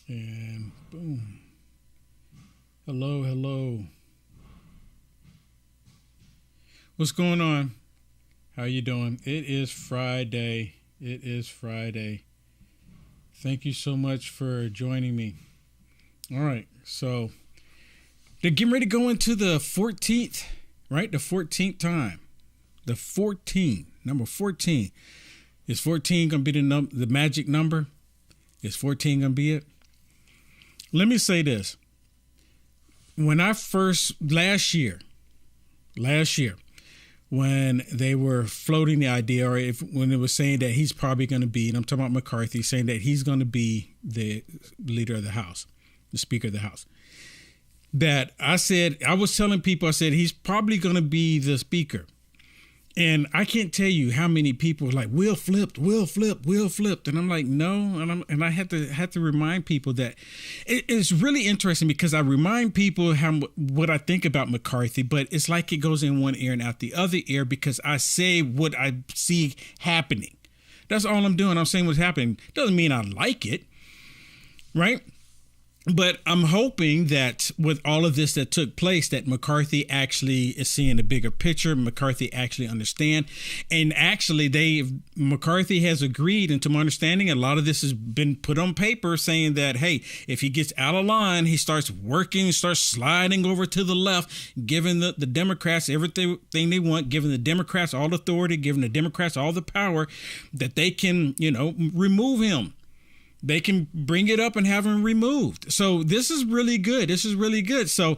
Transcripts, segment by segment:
And boom. Hello, hello. What's going on? How you doing? It is Friday. It is Friday. Thank you so much for joining me. All right. So they're getting ready to go into the 14th, right? The 14th time. The 14, number 14. Is 14 going to be the magic number? Is 14 going to be it? Let me say this. When I first, last year, when they were floating the idea, or when it was saying that he's probably going to be, and I'm talking about McCarthy, saying that he's going to be the leader of the House, the Speaker of the House, that I was telling people, I said, he's probably going to be the Speaker. And I can't tell you how many people were like, Will flipped. And I'm like, no. And I had to remind people that it's really interesting, because I remind people what I think about McCarthy, but it's like it goes in one ear and out the other ear, because I say what I see happening. That's all I'm doing. I'm saying what's happening. Doesn't mean I like it, right? But I'm hoping that with all of this that took place, that McCarthy actually is seeing a bigger picture. McCarthy actually understand. And actually, McCarthy has agreed, and to my understanding, a lot of this has been put on paper, saying that, hey, if he gets out of line, he starts sliding over to the left, giving the Democrats everything they want, giving the Democrats all the authority, giving the Democrats all the power, that they can, remove him. They can bring it up and have him removed. So this is really good. So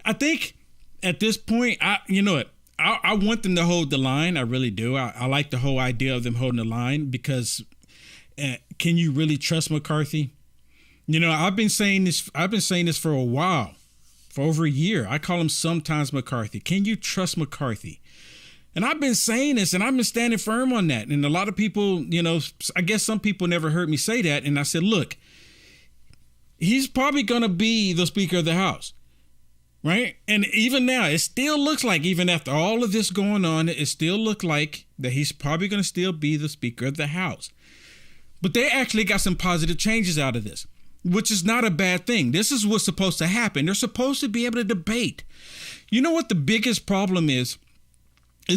I think at this point, I want them to hold the line. I really do. I like the whole idea of them holding the line, because can you really trust McCarthy? I've been saying this for a while, for over a year. I call him sometimes McCarthy. Can you trust McCarthy? And I've been saying this, and I've been standing firm on that. And a lot of people, I guess some people never heard me say that. And I said, look, he's probably going to be the Speaker of the House, right? And even now, it still looks like, even after all of this going on, it still looks like that he's probably going to still be the Speaker of the House. But they actually got some positive changes out of this, which is not a bad thing. This is what's supposed to happen. They're supposed to be able to debate. You know what the biggest problem is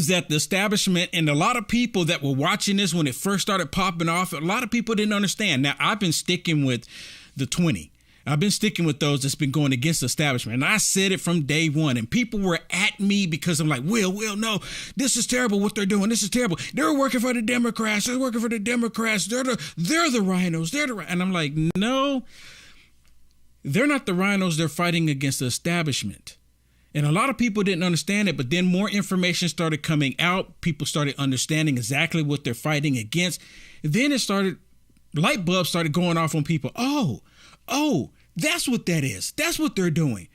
that the establishment and a lot of people that were watching this when it first started popping off, a lot of people didn't understand. Now, I've been sticking with the 20. I've been sticking with those that's been going against the establishment. And I said it from day one. And people were at me because I'm like, Will, no, this is terrible what they're doing. This is terrible. They're working for the Democrats. They're the rhinos. And I'm like, no, they're not the rhinos. They're fighting against the establishment. And a lot of people didn't understand it, but then more information started coming out. People started understanding exactly what they're fighting against. Then light bulbs started going off on people. Oh, that's what that is. That's what they're doing.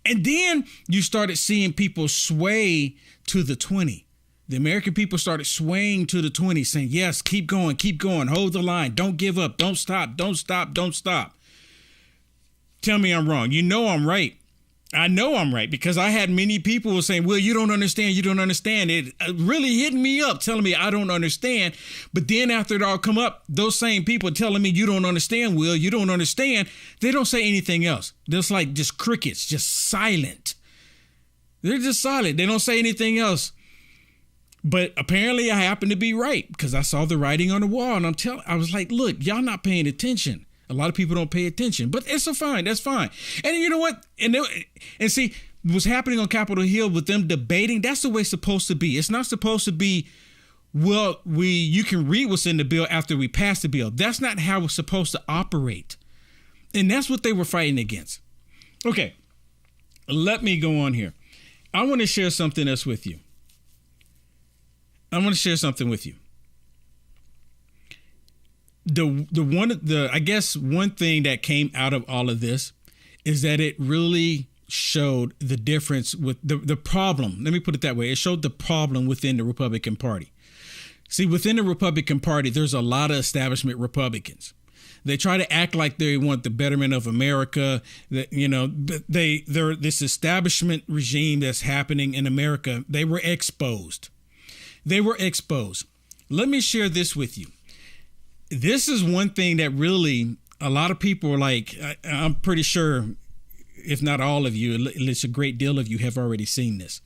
And then you started seeing people sway to the 20. The American people started swaying to the 20, saying, yes, keep going, hold the line, don't give up, don't stop. Tell me I'm wrong. I'm right. I know I'm right, because I had many people saying, Will, you don't understand. It really hitting me up, telling me I don't understand. But then after it all come up, those same people telling me you don't understand, Will, you don't understand. They don't say anything else. Just crickets, just silent. They're just silent. They don't say anything else. But apparently I happen to be right, because I saw the writing on the wall, and I was like, look, y'all not paying attention. A lot of people don't pay attention, but it's fine. That's fine. And you know what? And see, what's happening on Capitol Hill with them debating, that's the way it's supposed to be. It's not supposed to be, well, you can read what's in the bill after we pass the bill. That's not how it's supposed to operate. And that's what they were fighting against. Okay, let me go on here. I want to share something else with you. I guess one thing that came out of all of this is that it really showed the difference with the problem. Let me put it that way. It showed the problem within the Republican Party. See, within the Republican Party, there's a lot of establishment Republicans. They try to act like they want the betterment of America. That, they're this establishment regime that's happening in America. They were exposed. Let me share this with you. This is one thing that really a lot of people are like, I'm pretty sure, if not all of you, at least a great deal of you have already seen this.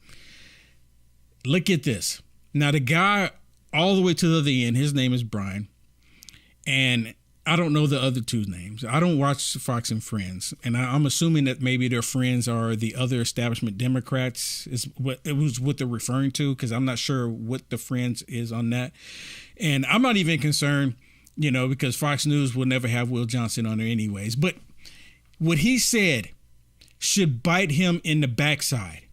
Look at this. Now, the guy all the way to the other end, his name is Brian. And I don't know the other two names. I don't watch Fox and Friends. And I'm assuming that maybe their friends are the other establishment Democrats is what they're referring to, because I'm not sure what the friends is on that. And I'm not even concerned, because Fox News will never have Will Johnson on there anyways. But what he said should bite him in the backside.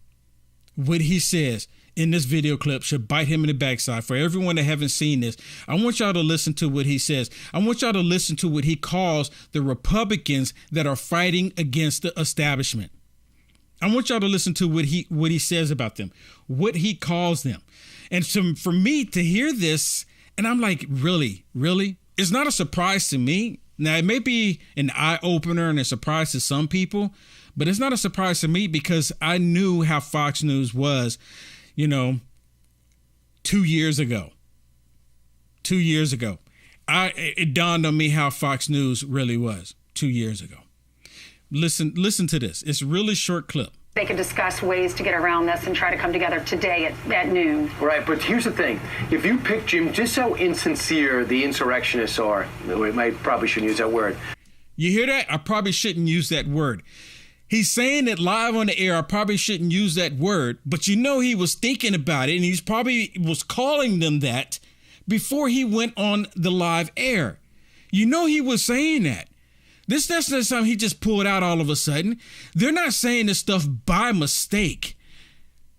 What he says in this video clip should bite him in the backside. For everyone that haven't seen this, I want y'all to listen to what he says. I want y'all to listen to what he calls the Republicans that are fighting against the establishment. I want y'all to listen to what he says about them, what he calls them. And so for me to hear this, and I'm like, really? It's not a surprise to me. Now, it may be an eye-opener and a surprise to some people, but it's not a surprise to me because I knew how Fox News was 2 years ago. 2 years ago. It dawned on me how Fox News really was 2 years ago. Listen to this. It's a really short clip. They can discuss ways to get around this and try to come together today at noon. Right, but here's the thing. If you pick Jim, just how insincere the insurrectionists are, I probably shouldn't use that word. You hear that? I probably shouldn't use that word. He's saying it live on the air. I probably shouldn't use that word, but he was thinking about it, and he's probably was calling them that before he went on the live air. He was saying that. That's not something he just pulled out all of a sudden. They're not saying this stuff by mistake.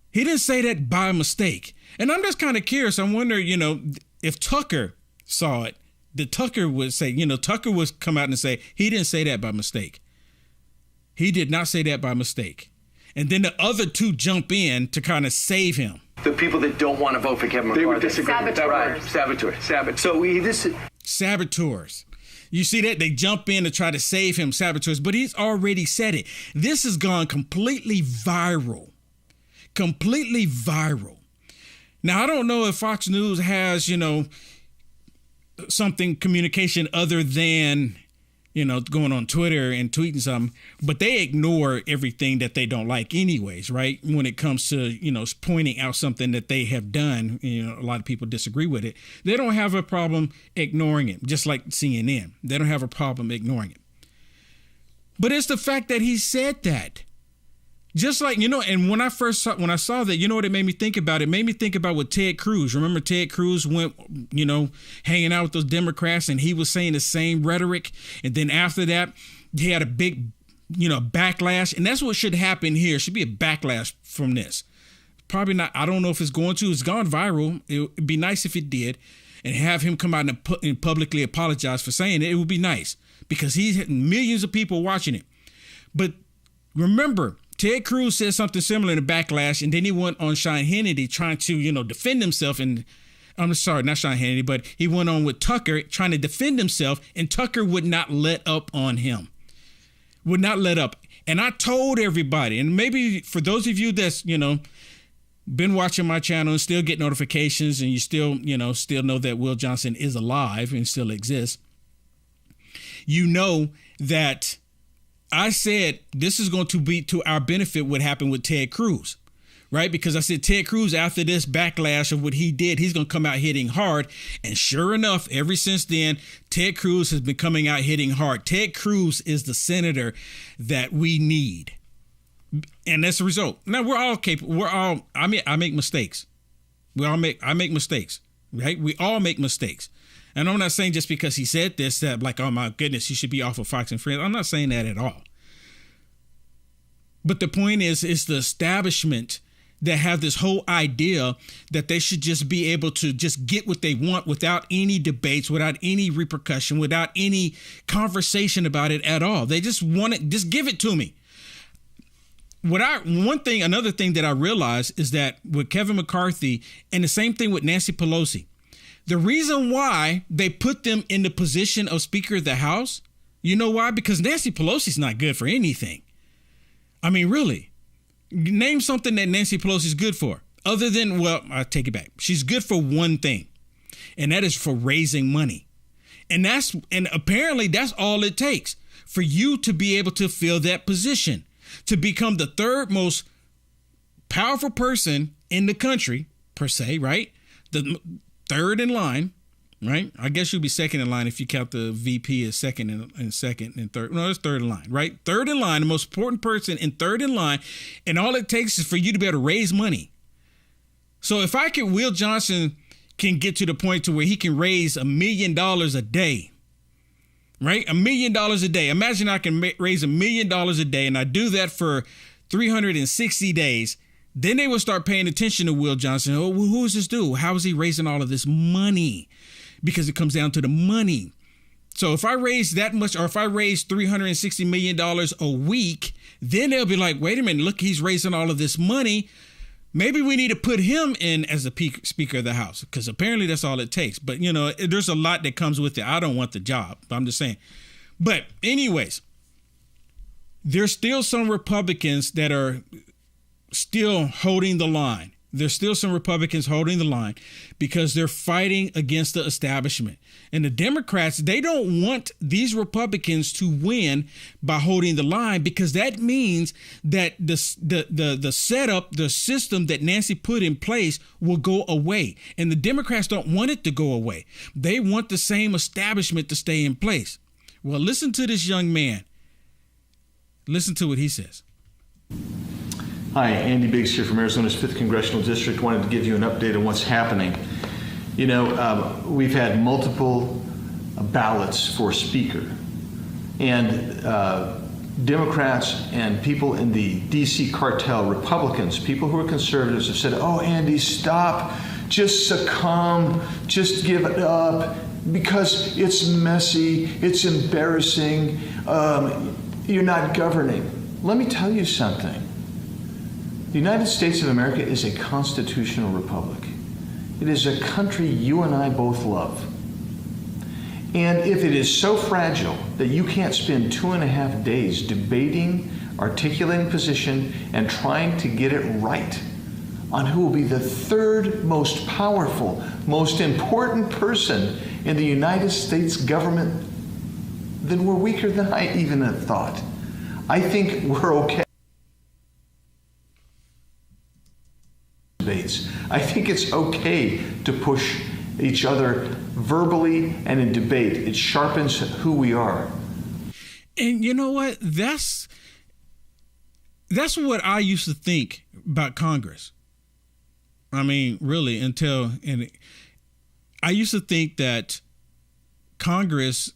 He didn't say that by mistake. And I'm just kind of curious. I wonder, if Tucker saw it, that Tucker would say, Tucker would come out and say, he didn't say that by mistake. He did not say that by mistake. And then the other two jump in to kind of save him. The people that don't want to vote for Kevin McCarthy. They would disagree. Saboteurs. Saboteurs. You see that? They jump in to try to save him, saboteurs, but he's already said it. This has gone completely viral. Completely viral. Now, I don't know if Fox News has, something communication other than, going on Twitter and tweeting something, but they ignore everything that they don't like anyways, right? When it comes to, pointing out something that they have done, a lot of people disagree with it. They don't have a problem ignoring it, just like CNN. They don't have a problem ignoring it. But it's the fact that he said that. Just like, and when I saw that, what it made me think about? It made me think about what Ted Cruz. Remember Ted Cruz went, hanging out with those Democrats and he was saying the same rhetoric. And then after that, he had a big, backlash. And that's what should happen here. It should be a backlash from this. Probably not. I don't know if it's going to. It's gone viral. It would be nice if it did. And have him come out and publicly apologize for saying it. It would be nice because he's had millions of people watching it. But remember, Ted Cruz said something similar in the backlash, and then he went on Sean Hannity trying to, defend himself. And I'm sorry, not Sean Hannity, but he went on with Tucker trying to defend himself, and Tucker would not let up on him. Would not let up. And I told everybody, and maybe for those of you that's, been watching my channel and still get notifications, and you still know that Will Johnson is alive and still exists, that I said this is going to be to our benefit what happened with Ted Cruz, right? Because I said Ted Cruz, after this backlash of what he did, he's going to come out hitting hard. And sure enough, ever since then, Ted Cruz has been coming out hitting hard. Ted Cruz is the senator that we need. And that's the result. Now, we're all capable. I make mistakes. I make mistakes, right? We all make mistakes. And I'm not saying just because he said this that like, oh my goodness, he should be off of Fox and Friends. I'm not saying that at all. But the point is, it's the establishment that have this whole idea that they should just be able to just get what they want without any debates, without any repercussion, without any conversation about it at all. They just want it, just give it to me. Another thing that I realized is that with Kevin McCarthy and the same thing with Nancy Pelosi, the reason why they put them in the position of Speaker of the House, you know why? Because Nancy Pelosi's not good for anything. I mean, really, name something that Nancy Pelosi's good for other than, well, I take it back. She's good for one thing, and that is for raising money. And apparently that's all it takes for you to be able to fill that position, to become the third most powerful person in the country, per se, right? The third in line, right? I guess you'll be second in line if you count the VP as second and third. No, it's third in line, right? Third in line, the most important person in third in line. And all it takes is for you to be able to raise money. So if Will Johnson can get to the point to where he can raise $1 million a day, right? $1 million a day. Imagine I can raise $1 million a day, and I do that for 360 days. Then they will start paying attention to Will Johnson. Oh, well, who is this dude? How is he raising all of this money? Because it comes down to the money. So if I raise that much, or if I raise $360 million a week, then they'll be like, wait a minute, look, he's raising all of this money. Maybe we need to put him in as the Speaker of the House, because apparently that's all it takes. But, there's a lot that comes with it. I don't want the job, but I'm just saying. But anyways, there's still some Republicans that are still holding the line. There's still some Republicans holding the line because they're fighting against the establishment. And the Democrats, they don't want these Republicans to win by holding the line, because that means that the setup, the system that Nancy put in place will go away. And the Democrats don't want it to go away. They want the same establishment to stay in place. Well, listen to this young man. Listen to what he says. Hi, Andy Biggs here from Arizona's 5th Congressional District. Wanted to give you an update on what's happening. We've had multiple ballots for Speaker, and Democrats and people in the D.C. cartel, Republicans, people who are conservatives, have said, oh, Andy, stop, just succumb, just give it up, because it's messy, it's embarrassing, you're not governing. Let me tell you something. The United States of America is a constitutional republic. It is a country you and I both love. And if it is so fragile that you can't spend 2.5 days debating, articulating position, and trying to get it right on who will be the third most powerful, most important person in the United States government, then we're weaker than I even had thought. I think we're okay. I think it's okay to push each other verbally and in debate. It sharpens who we are. And you know what? That's what I used to think about Congress. I mean, really, I used to think that Congress,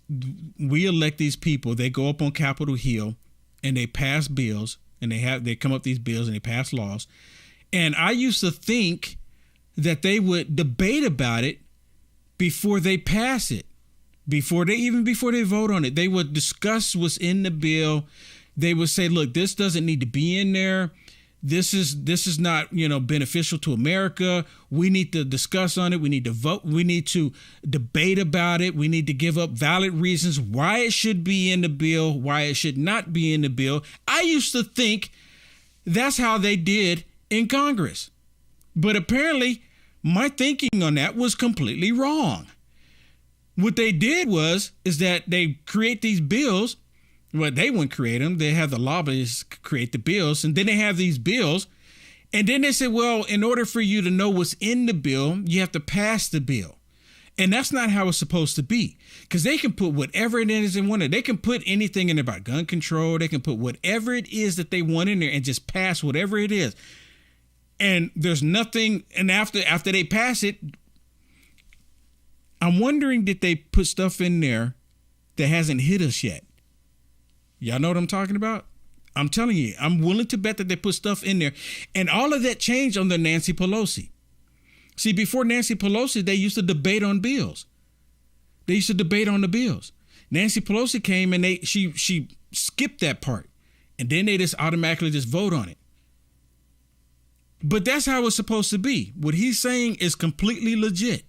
we elect these people, they go up on Capitol Hill and they pass bills, and they come up with these bills and they pass laws. And I used to think that they would debate about it before they pass it, before they vote on it. They would discuss what's in the bill. They would say, look, this doesn't need to be in there. This is not, beneficial to America. We need to discuss on it. We need to vote. We need to debate about it. We need to give up valid reasons why it should be in the bill, why it should not be in the bill. I used to think that's how they did in Congress. But apparently my thinking on that was completely wrong. What they did is that they create these bills. Well, they wouldn't create them. They have the lobbyists create the bills, and then they have these bills. And then they said, well, in order for you to know what's in the bill, you have to pass the bill. And that's not how it's supposed to be, because they can put whatever it is they want. They can put anything in there about gun control. They can put whatever it is that they want in there and just pass whatever it is. And there's nothing. And after they pass it, I'm wondering, did they put stuff in there that hasn't hit us yet? Y'all know what I'm talking about? I'm telling you, I'm willing to bet that they put stuff in there. And all of that changed under Nancy Pelosi. See, before Nancy Pelosi, they used to debate on bills. They used to debate on the bills. Nancy Pelosi came and she skipped that part. And then they just automatically just vote on it. But that's how it's supposed to be. What he's saying is completely legit.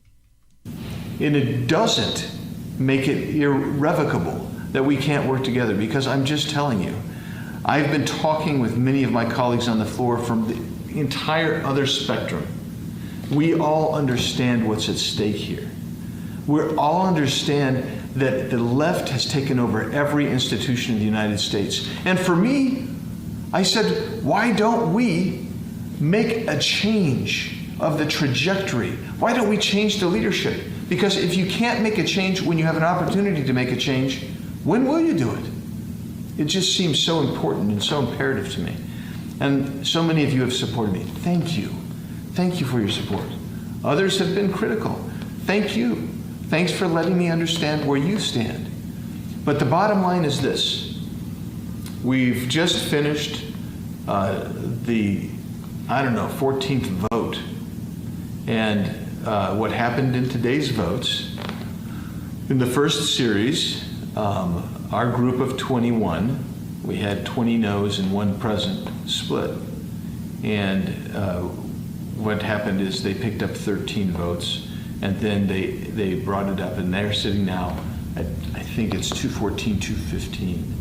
And it doesn't make it irrevocable that we can't work together, because I'm just telling you, I've been talking with many of my colleagues on the floor from the entire other spectrum. We all understand what's at stake here. We all understand that the left has taken over every institution in the United States. And for me, I said, why don't we make a change of the trajectory? Why don't we change the leadership? Because if you can't make a change when you have an opportunity to make a change, when will you do it? It just seems so important and so imperative to me. And so many of you have supported me. Thank you. Thank you for your support. Others have been critical. Thank you. Thanks for letting me understand where you stand. But the bottom line is this. We've just finished the 14th vote. And what happened in today's votes, in the first series, our group of 21, we had 20 no's and 1 present split. And what happened is they picked up 13 votes, and then they brought it up, and they're sitting now at, I think it's 214, 215.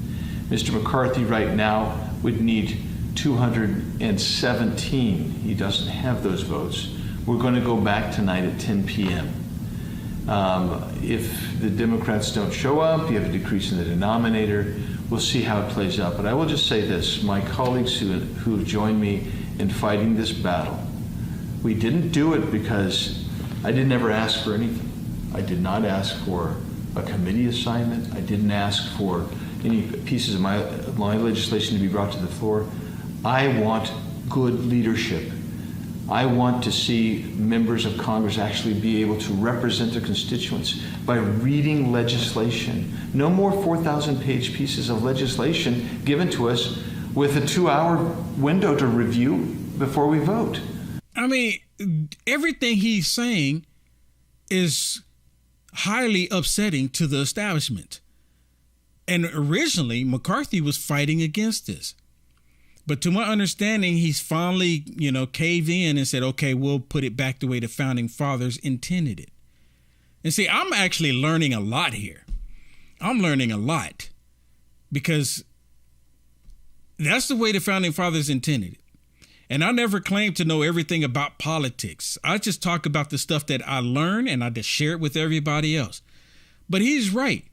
Mr. McCarthy right now would need 217. He doesn't have those votes. We're going to go back tonight at 10 p.m. If the Democrats don't show up, you have a decrease in the denominator. We'll see how it plays out. But I will just say this, my colleagues who have joined me in fighting this battle, we didn't do it because I didn't ever ask for anything. I did not ask for a committee assignment. I didn't ask for any pieces of my legislation to be brought to the floor. I want good leadership. I want to see members of Congress actually be able to represent their constituents by reading legislation. No more 4,000-page pieces of legislation given to us with a 2-hour window to review before we vote. I mean, everything he's saying is highly upsetting to the establishment. And originally, McCarthy was fighting against this. But to my understanding, he's finally, caved in and said, okay, we'll put it back the way the founding fathers intended it. And see, I'm actually learning a lot here. I'm learning a lot because that's the way the founding fathers intended it. And I never claimed to know everything about politics. I just talk about the stuff that I learned and I just share it with everybody else. But he's right.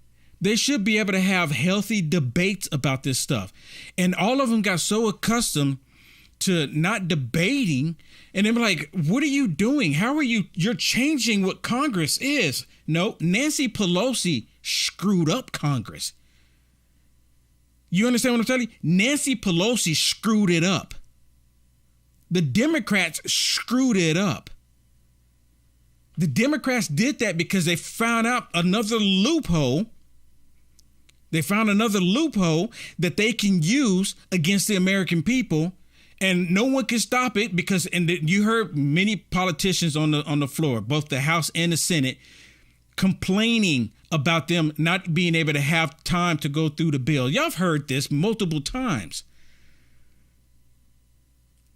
They should be able to have healthy debates about this stuff. And all of them got so accustomed to not debating. And they're like, what are you doing? How are you're changing what Congress is? No, Nancy Pelosi screwed up Congress. You understand what I'm telling you? Nancy Pelosi screwed it up. The Democrats screwed it up. The Democrats did that because they found out another loophole. They found another loophole that they can use against the American people, and no one can stop it because, and you heard many politicians on the floor, both the House and the Senate, complaining about them not being able to have time to go through the bill. Y'all have heard this multiple times.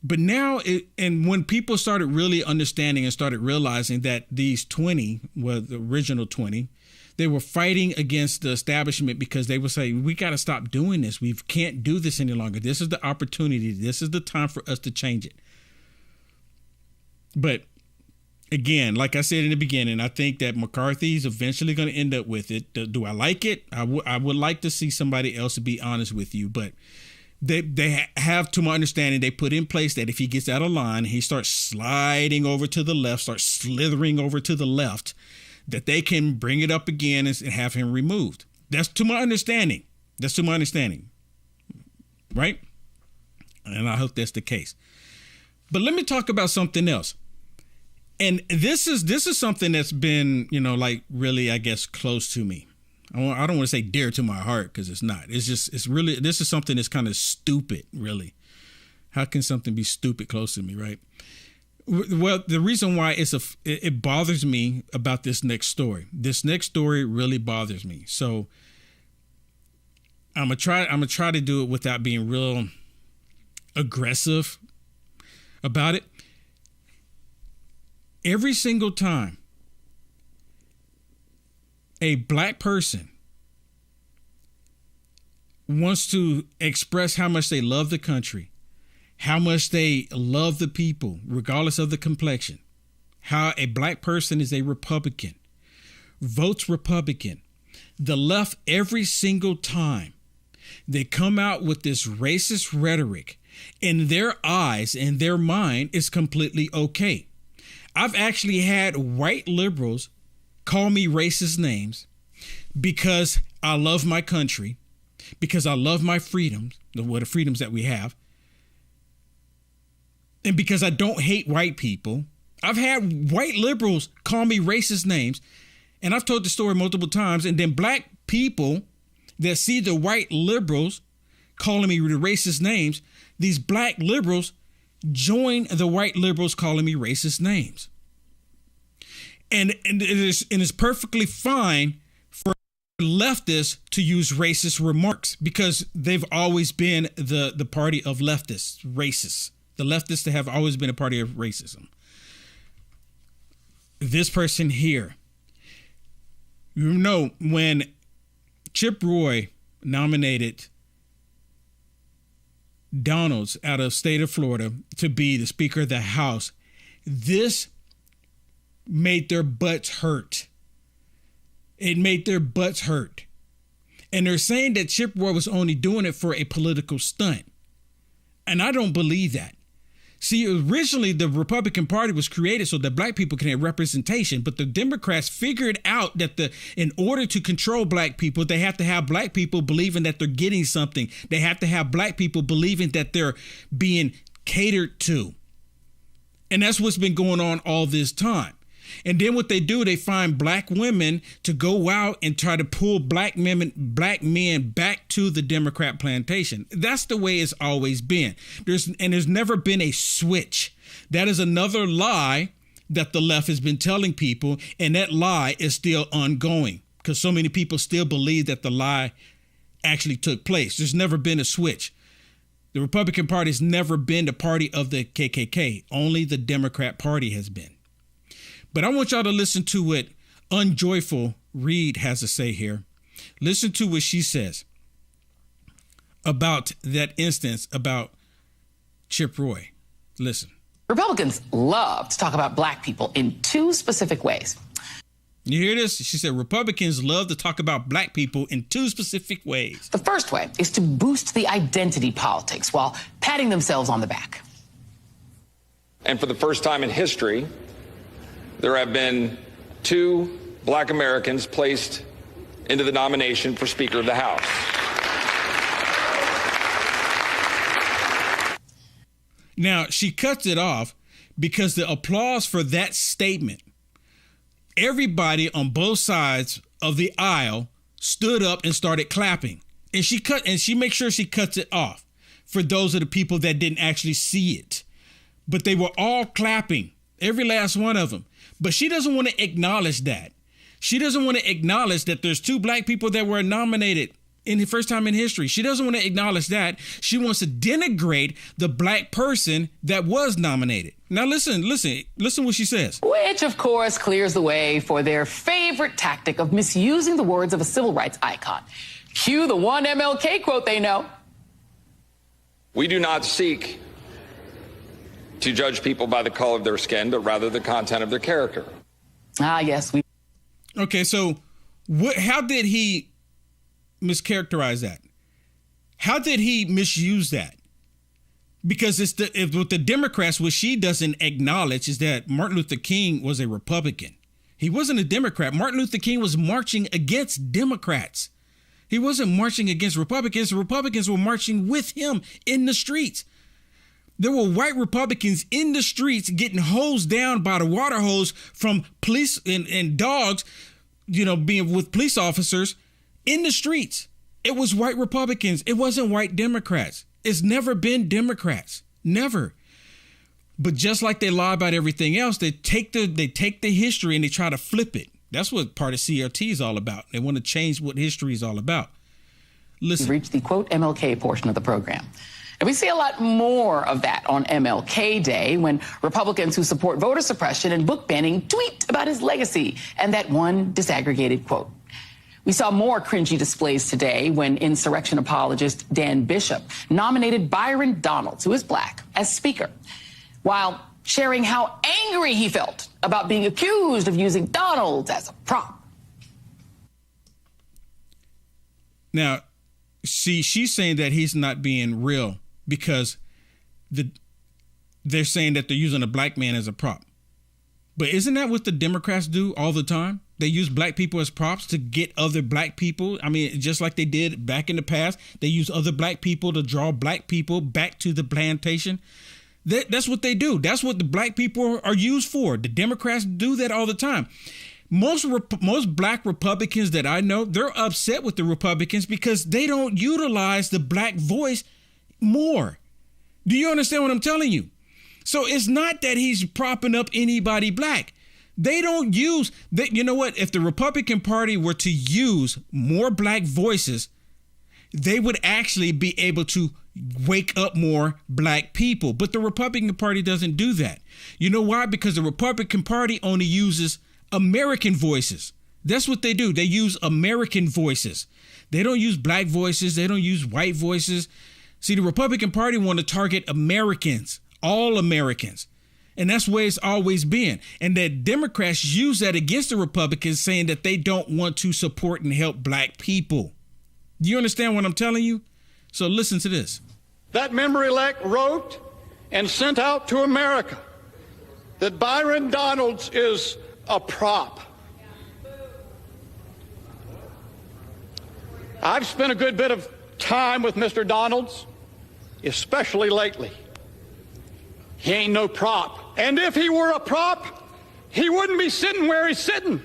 But now, and when people started really understanding and started realizing that these 20 were the original 20, they were fighting against the establishment because they were saying, we got to stop doing this. We can't do this any longer. This is the opportunity. This is the time for us to change it. But again, like I said in the beginning, I think that McCarthy's eventually going to end up with it. Do I like it? I would like to see somebody else, to be honest with you. But they have, to my understanding, they put in place that if he gets out of line, he starts sliding over to the left, starts slithering over to the left, that they can bring it up again and have him removed. That's to my understanding. Right? And I hope that's the case. But let me talk about something else. And this is something that's been, really, I guess, close to me. I don't want to say dear to my heart because it's not. This is something that's kind of stupid, really. How can something be stupid close to me, right? Well, the reason why it bothers me about this next story. This next story really bothers me. So I'm gonna try to do it without being real aggressive about it. Every single time a black person wants to express how much they love the country, how much they love the people, regardless of the complexion, how a black person is a Republican, votes Republican, The left, every single time they come out with this racist rhetoric, in their eyes and their mind, is completely okay. I've actually had white liberals call me racist names because I love my country, because I love my freedoms, the freedoms that we have, and because I don't hate white people. I've had white liberals call me racist names, and I've told the story multiple times, and then black people that see the white liberals calling me the racist names, these black liberals join the white liberals calling me racist names. And it's perfectly fine for leftists to use racist remarks because they've always been the party of leftists, racists. The leftists have always been a party of racism. This person here, you know, when Chip Roy nominated Donalds out of state of Florida to be the Speaker of the House, this made their butts hurt. It made their butts hurt. And they're saying that Chip Roy was only doing it for a political stunt. And I don't believe that. See, originally the Republican Party was created so that black people can have representation, but the Democrats figured out that in order to control black people, they have to have black people believing that they're getting something. They have to have black people believing that they're being catered to. And that's what's been going on all this time. And then what they do, they find black women to go out and try to pull black men back to the Democrat plantation. That's the way it's always been. There's never been a switch. That is another lie that the left has been telling people, and that lie is still ongoing because so many people still believe that the lie actually took place. There's never been a switch. The Republican Party has never been the party of the KKK. Only the Democrat Party has been. But I want y'all to listen to what Unjoyful Reed has to say here. Listen to what she says about that instance about Chip Roy. Listen. Republicans love to talk about black people in two specific ways. You hear this? She said Republicans love to talk about black people in two specific ways. The first way is to boost the identity politics while patting themselves on the back. And for the first time in history, there have been 2 black Americans placed into the nomination for Speaker of the House. Now, she cuts it off because the applause for that statement, everybody on both sides of the aisle stood up and started clapping. And she makes sure she cuts it off for those of the people that didn't actually see it. But they were all clapping, every last one of them. But she doesn't want to acknowledge that. She doesn't want to acknowledge that there's 2 black people that were nominated in the first time in history. She doesn't want to acknowledge that. She wants to denigrate the black person that was nominated. Now listen what she says. Which, of course, clears the way for their favorite tactic of misusing the words of a civil rights icon. Cue the one MLK quote they know. We do not seek to judge people by the color of their skin, but rather the content of their character. Ah, yes. Okay, so how did he mischaracterize that? How did he misuse that? Because with the Democrats, what she doesn't acknowledge is that Martin Luther King was a Republican. He wasn't a Democrat. Martin Luther King was marching against Democrats. He wasn't marching against Republicans. The Republicans were marching with him in the streets. There were white Republicans in the streets getting hosed down by the water hose from police and dogs, being with police officers in the streets. It was white Republicans. It wasn't white Democrats. It's never been Democrats. Never. But just like they lie about everything else, they take the history and they try to flip it. That's what part of CRT is all about. They want to change what history is all about. Listen. We've reached the quote MLK portion of the program. And we see a lot more of that on MLK Day when Republicans who support voter suppression and book banning tweet about his legacy and that one disaggregated quote. We saw more cringy displays today when insurrection apologist Dan Bishop nominated Byron Donalds, who is black, as speaker, while sharing how angry he felt about being accused of using Donalds as a prop. Now, see, she's saying that he's not being real because they're saying that they're using a black man as a prop. But isn't that what the Democrats do all the time? They use black people as props to get other black people. I mean, just like they did back in the past, they use other black people to draw black people back to the plantation. That's what they do. That's what the black people are used for. The Democrats do that all the time. Most black Republicans that I know, they're upset with the Republicans because they don't utilize the black voice more. Do you understand what I'm telling you? So it's not that he's propping up anybody black. They don't use that. You know what? If the Republican Party were to use more black voices, they would actually be able to wake up more black people. But the Republican Party doesn't do that. You know why? Because the Republican Party only uses American voices. That's what they do. They use American voices. They don't use black voices. They don't use white voices. See, the Republican Party want to target Americans, all Americans. And that's where it's always been. And that Democrats use that against the Republicans, saying that they don't want to support and help black people. Do you understand what I'm telling you? So listen to this. That member-elect wrote and sent out to America that Byron Donalds is a prop. I've spent a good bit of time with Mr. Donalds, especially lately. He ain't no prop. And if he were a prop, he wouldn't be sitting where he's sitting.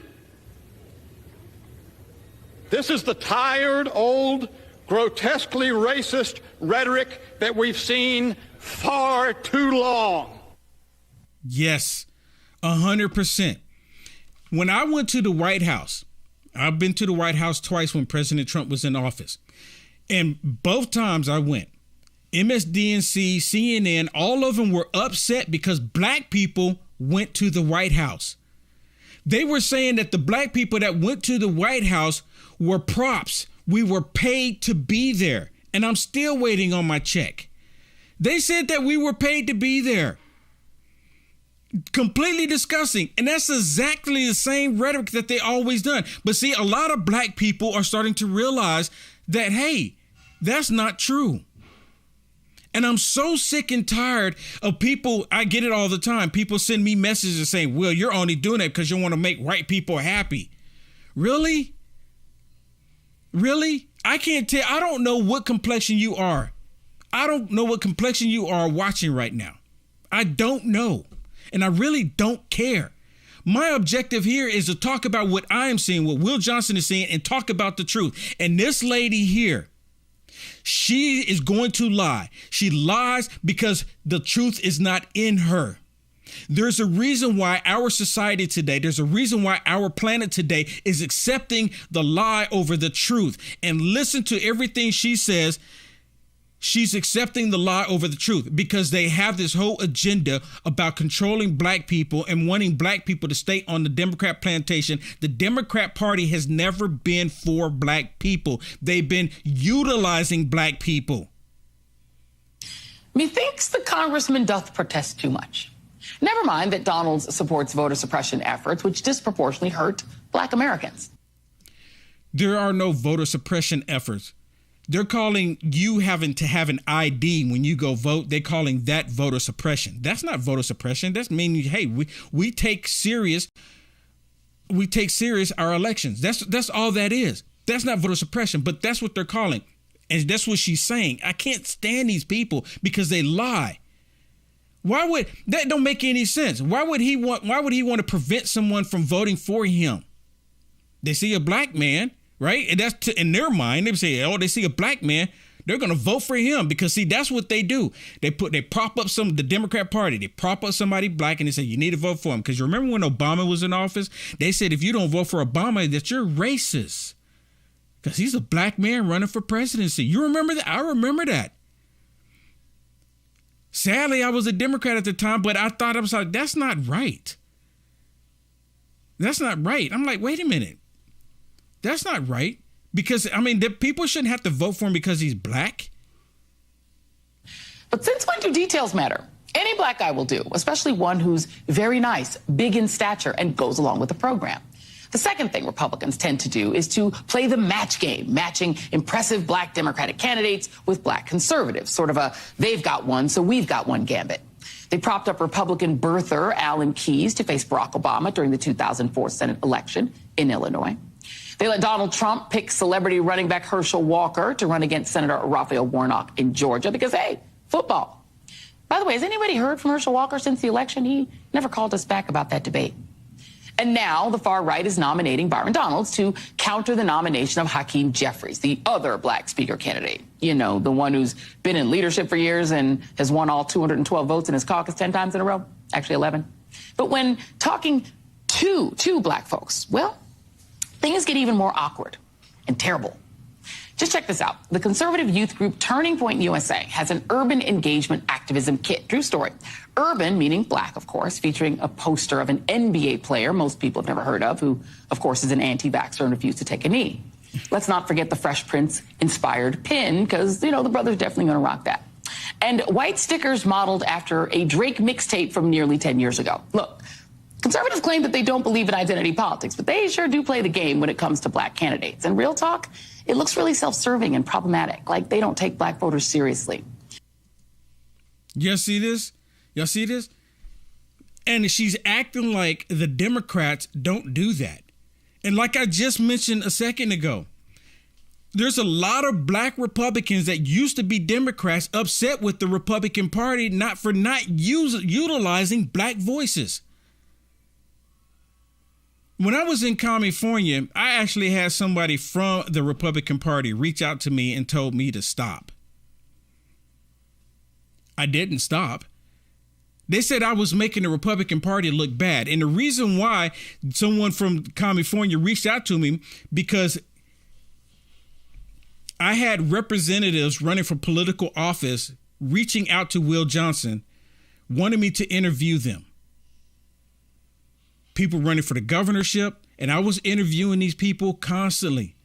This is the tired, old, grotesquely racist rhetoric that we've seen far too long. Yes, 100%. When I went to the White House, I've been to the White House twice when President Trump was in office. And both times I went, MSDNC, CNN, all of them were upset because black people went to the White House. They were saying that the black people that went to the White House were props. We were paid to be there. And I'm still waiting on my check. They said that we were paid to be there. Completely disgusting. And that's exactly the same rhetoric that they always done. But see, a lot of black people are starting to realize that, hey, that's not true. And I'm so sick and tired of people. I get it all the time. People send me messages saying, Will, you're only doing it because you want to make white people happy. Really? Really? I can't tell. I don't know what complexion you are. I don't know what complexion you are watching right now. I don't know. And I really don't care. My objective here is to talk about what I am seeing, what Will Johnson is seeing, and talk about the truth. And this lady here, she is going to lie. She lies because the truth is not in her. There's a reason why our society today, there's a reason why our planet today is accepting the lie over the truth. And listen to everything she says. She's accepting the lie over the truth because they have this whole agenda about controlling black people and wanting black people to stay on the Democrat plantation. The Democrat Party has never been for black people. They've been utilizing black people. Methinks the congressman doth protest too much. Never mind that Donalds supports voter suppression efforts, which disproportionately hurt black Americans. There are no voter suppression efforts. They're calling you having to have an ID when you go vote. They're calling that voter suppression. That's not voter suppression. That's meaning, hey, we take serious our elections. That's all that is. That's not voter suppression, but that's what they're calling. And that's what she's saying. I can't stand these people because they lie. Why would that don't make any sense? Why would he want to prevent someone from voting for him? They see a black man. Right. And that's in their mind. They say, oh, they see a black man. They're going to vote for him because, see, that's what they do. They prop up the Democrat Party. They prop up somebody black and they say, you need to vote for him. Because you remember when Obama was in office? They said, if you don't vote for Obama, that you're racist because he's a black man running for presidency. You remember that? I remember that. Sadly, I was a Democrat at the time, but I thought, I was like, that's not right. That's not right. I'm like, wait a minute. That's not right. Because, I mean, the people shouldn't have to vote for him because he's black. But since when do details matter? Any black guy will do, especially one who's very nice, big in stature, and goes along with the program. The second thing Republicans tend to do is to play the match game, matching impressive black Democratic candidates with black conservatives, sort of a they've got one, so we've got one gambit. They propped up Republican birther Alan Keyes to face Barack Obama during the 2004 Senate election in Illinois. They let Donald Trump pick celebrity running back Herschel Walker to run against Senator Raphael Warnock in Georgia because, hey, football. By the way, has anybody heard from Herschel Walker since the election? He never called us back about that debate. And now the far right is nominating Byron Donalds to counter the nomination of Hakeem Jeffries, the other black speaker candidate. You know, the one who's been in leadership for years and has won all 212 votes in his caucus 10 times in a row. Actually, 11. But when talking to black folks, well, things get even more awkward and terrible. Just check this out. The conservative youth group Turning Point USA has an urban engagement activism kit. True story. Urban, meaning black, of course, featuring a poster of an NBA player most people have never heard of, who, of course, is an anti-vaxxer and refused to take a knee. Let's not forget the Fresh Prince-inspired pin, because, you know, the brother's definitely going to rock that. And white stickers modeled after a Drake mixtape from nearly 10 years ago. Look, conservatives claim that they don't believe in identity politics, but they sure do play the game when it comes to black candidates. And real talk, it looks really self-serving and problematic, like they don't take black voters seriously. Y'all see this? Y'all see this? And she's acting like the Democrats don't do that. And like I just mentioned a second ago, there's a lot of black Republicans that used to be Democrats upset with the Republican Party for not utilizing black voices. When I was in California, I actually had somebody from the Republican Party reach out to me and told me to stop. I didn't stop. They said I was making the Republican Party look bad. And the reason why someone from California reached out to me, because I had representatives running for political office reaching out to Will Johnson, wanted me to interview them. People running for the governorship, and I was interviewing these people constantly.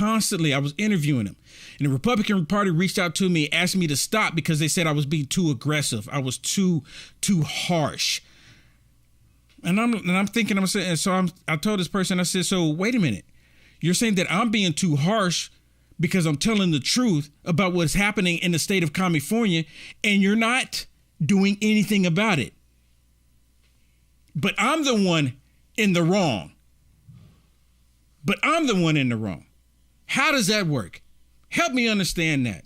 I was interviewing them. And the Republican Party reached out to me, asked me to stop because they said I was being too aggressive. I was too harsh. And I'm thinking, I told this person, I said, so wait a minute. You're saying that I'm being too harsh because I'm telling the truth about what's happening in the state of California, and you're not doing anything about it. But I'm the one in the wrong. How does that work? Help me understand that.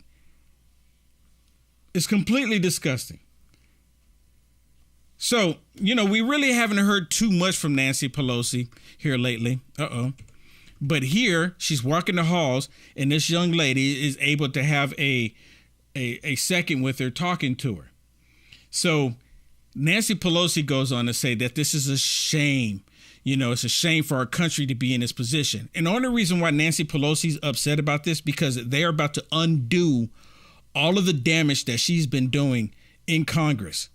It's completely disgusting. So, we really haven't heard too much from Nancy Pelosi here lately. But here she's walking the halls, and this young lady is able to have a second with her, talking to her. So Nancy Pelosi goes on to say that this is a shame. It's a shame for our country to be in this position. And the only reason why Nancy Pelosi's upset about this, because they're about to undo all of the damage that she's been doing in Congress.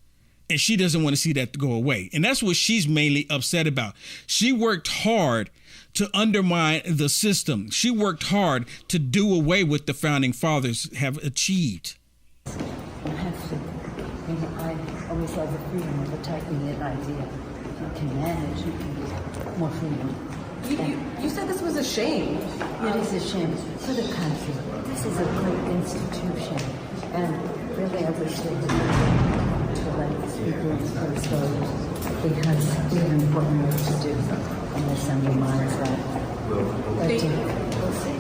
And she doesn't want to see that go away. And that's what she's mainly upset about. She worked hard to undermine the system. She worked hard to do away with the founding fathers have achieved. I always love the freedom of a tight knit idea. If you can manage, you can get more freedom. You said this was a shame. It is a shame for the country. This is a great institution, and really I wish they would to let the speaker and first voters, because we have an important work to do, and this undermines that. We'll see.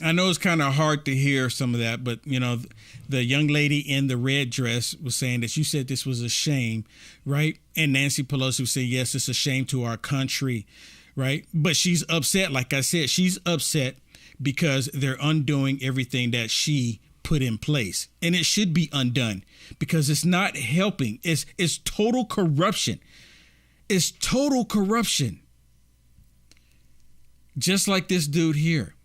I know it's kind of hard to hear some of that, but, the young lady in the red dress was saying that you said this was a shame, right? And Nancy Pelosi was saying, yes, it's a shame to our country, right? But she's upset. Like I said, she's upset because they're undoing everything that she put in place. And it should be undone because it's not helping. It's total corruption. It's total corruption. Just like this dude here.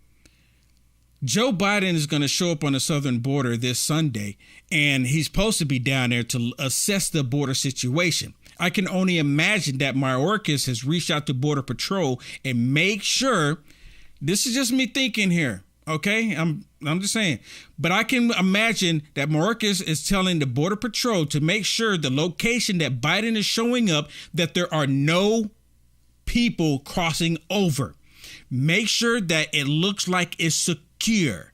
Joe Biden is going to show up on the southern border this Sunday, and he's supposed to be down there to assess the border situation. I can only imagine that Mayorkas has reached out to Border Patrol and make sure, this is just me thinking here, okay? I'm just saying. But I can imagine that Mayorkas is telling the Border Patrol to make sure the location that Biden is showing up, that there are no people crossing over. Make sure that it looks like it's secure.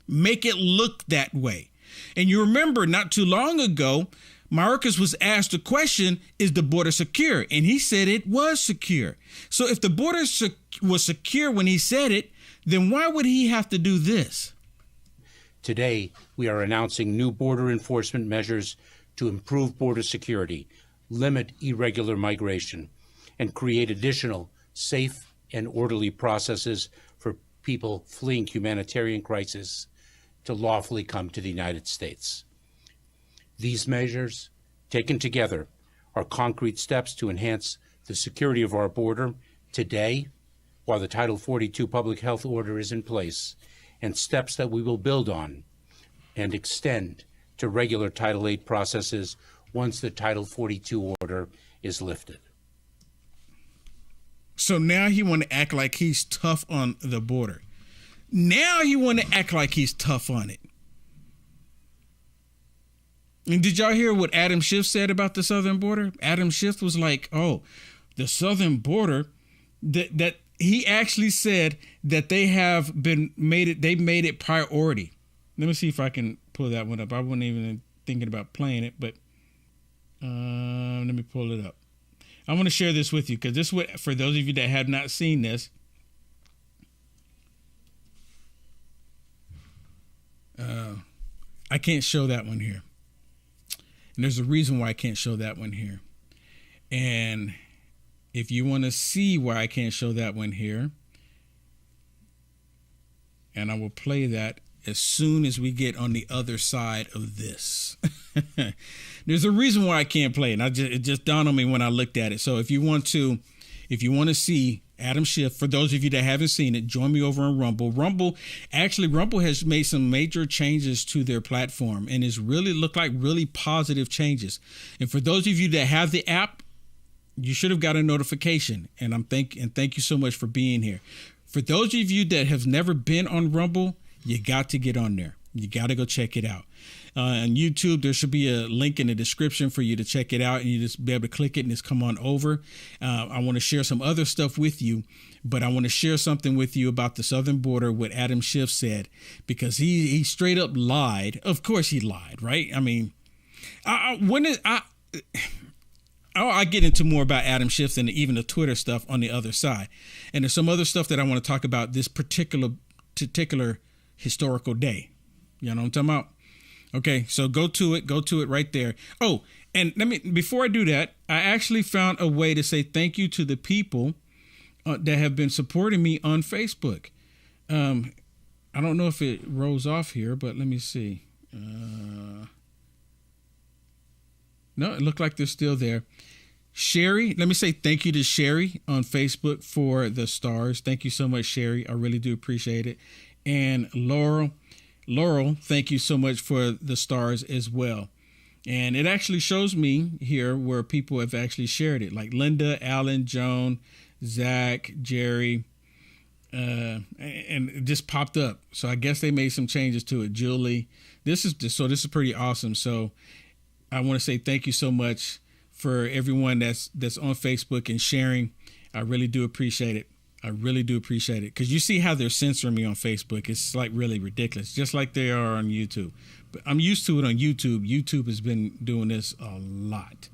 Make it look that way. And you remember not too long ago, Mayorkas was asked the question, is the border secure? And he said it was secure. So if the border was secure when he said it, then why would he have to do this? Today, we are announcing new border enforcement measures to improve border security, limit irregular migration, and create additional safe and orderly processes for people fleeing humanitarian crisis to lawfully come to the United States. These measures, taken together, are concrete steps to enhance the security of our border today, while the Title 42 public health order is in place, and steps that we will build on and extend to regular Title 8 processes once the Title 42 order is lifted. So now he want to act like he's tough on the border. Now he want to act like he's tough on it. And did y'all hear what Adam Schiff said about the southern border? Adam Schiff was like, oh, the southern border, that he actually said that they made it priority. Let me see if I can pull that one up. I wasn't even thinking about playing it, but let me pull it up. I want to share this with you because this would, for those of you that have not seen this, I can't show that one here. And there's a reason why I can't show that one here. And if you want to see why I can't show that one here, and I will play that as soon as we get on the other side of this. There's a reason why I can't play it. And it just dawned on me when I looked at it. So if you want to see Adam Schiff, for those of you that haven't seen it, join me over on Rumble. Rumble has made some major changes to their platform, and it's really looked like really positive changes. And for those of you that have the app, you should have got a notification. And thank you so much for being here. For those of you that have never been on Rumble, you got to get on there. You got to go check it out. On YouTube, there should be a link in the description for you to check it out, and you just be able to click it and just come on over. I want to share some other stuff with you, but I want to share something with you about the southern border, what Adam Schiff said, because he straight up lied. Of course he lied, right? I mean, I get into more about Adam Schiff and even the Twitter stuff on the other side. And there's some other stuff that I want to talk about this particular historical day. You know what I'm talking about? Okay, so go to it right there. Oh, and before I do that, I actually found a way to say thank you to the people that have been supporting me on Facebook. I don't know if it rolls off here, but let me see. No, it looked like they're still there. Sherry, let me say thank you to Sherry on Facebook for the stars. Thank you so much, Sherry. I really do appreciate it. And Laurel, thank you so much for the stars as well. And it actually shows me here where people have actually shared it, like Linda, Alan, Joan, Zach, Jerry, and it just popped up. So I guess they made some changes to it. Julie, this is pretty awesome. So I want to say thank you so much for everyone that's on Facebook and sharing. I really do appreciate it. I really do appreciate it, because you see how they're censoring me on Facebook. It's like really ridiculous, just like they are on YouTube. But I'm used to it on YouTube. YouTube has been doing this a lot.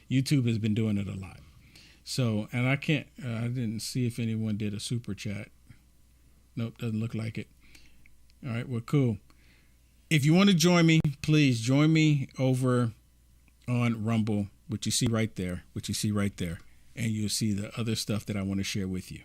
YouTube has been doing it a lot. So, and I didn't see if anyone did a super chat. Nope, doesn't look like it. All right, well, cool. If you want to join me, please join me over on Rumble, which you see right there, and you'll see the other stuff that I want to share with you.